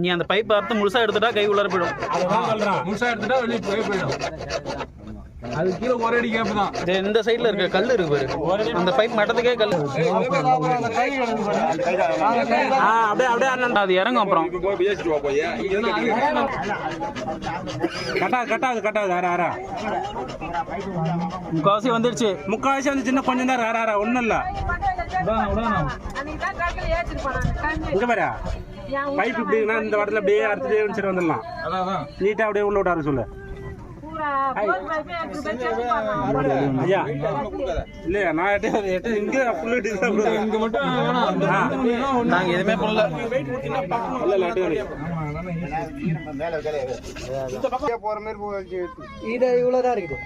நீ அந்த பைப் அறுத்து முழுசா எடுத்துட்டா கை உள்ளார போயிடும். முழுசா எடுத்துட்டா வெளியே போயிடும். அது கீழே ஒரு அடி கேப் தான். இந்த சைடுல இருக்க கல் இருக்கு பாரு, அந்த பைப் மட்டத்துக்கே கல். அப்படியே அது இறங்கும். அப்புறம் கட்டாது முக்காவாசி வந்துருச்சு. முக்காவாசி வந்து சின்ன கொஞ்சம் தான் ஒண்ணும் இல்ல. இங்க பாரு பைப் இப்படின்னா இந்த வாரத்துல அப்படியே அறுத்துட்டு வந்துடலாம். நீட்டா அப்படியே உள்ள விட்டாரு சொல்லு. ஐயா இல்லையா நான் இங்க மட்டும் நாங்க எதுவுமே பண்ணல. போற மாதிரி இது இவ்வளவுதான் இருக்குது.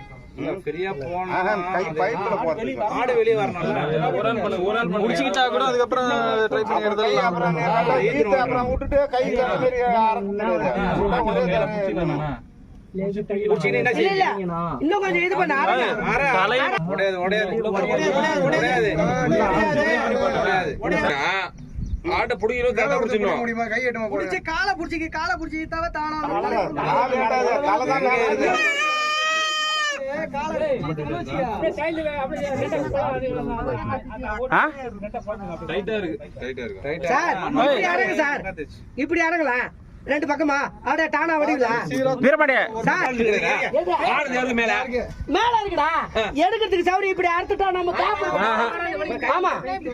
ஆடு வெளியே வரணும். முடிச்சுக்கிட்டா கூட அதுக்கப்புறம் ட்ரை பண்ணி எடுத்துடலாம். அப்புறம் விட்டுட்டு கை இன்னும் கொஞ்சம் இது பண்ண ஆட்டை பிடிக்கணும், கரெக்டா பிடிச்சிடணும். கை எட்டுமா பிடிச்சி காலை பிடிச்சி தவ தானா இப்படி இறங்கலாம். ரெண்டு பக்கமா அப்படியே டானா வடிக்கலாம். மேல இருக்குடா எடுக்கிறதுக்கு சௌரி இப்படி அறுத்துட்டா நம்ம ஆமா.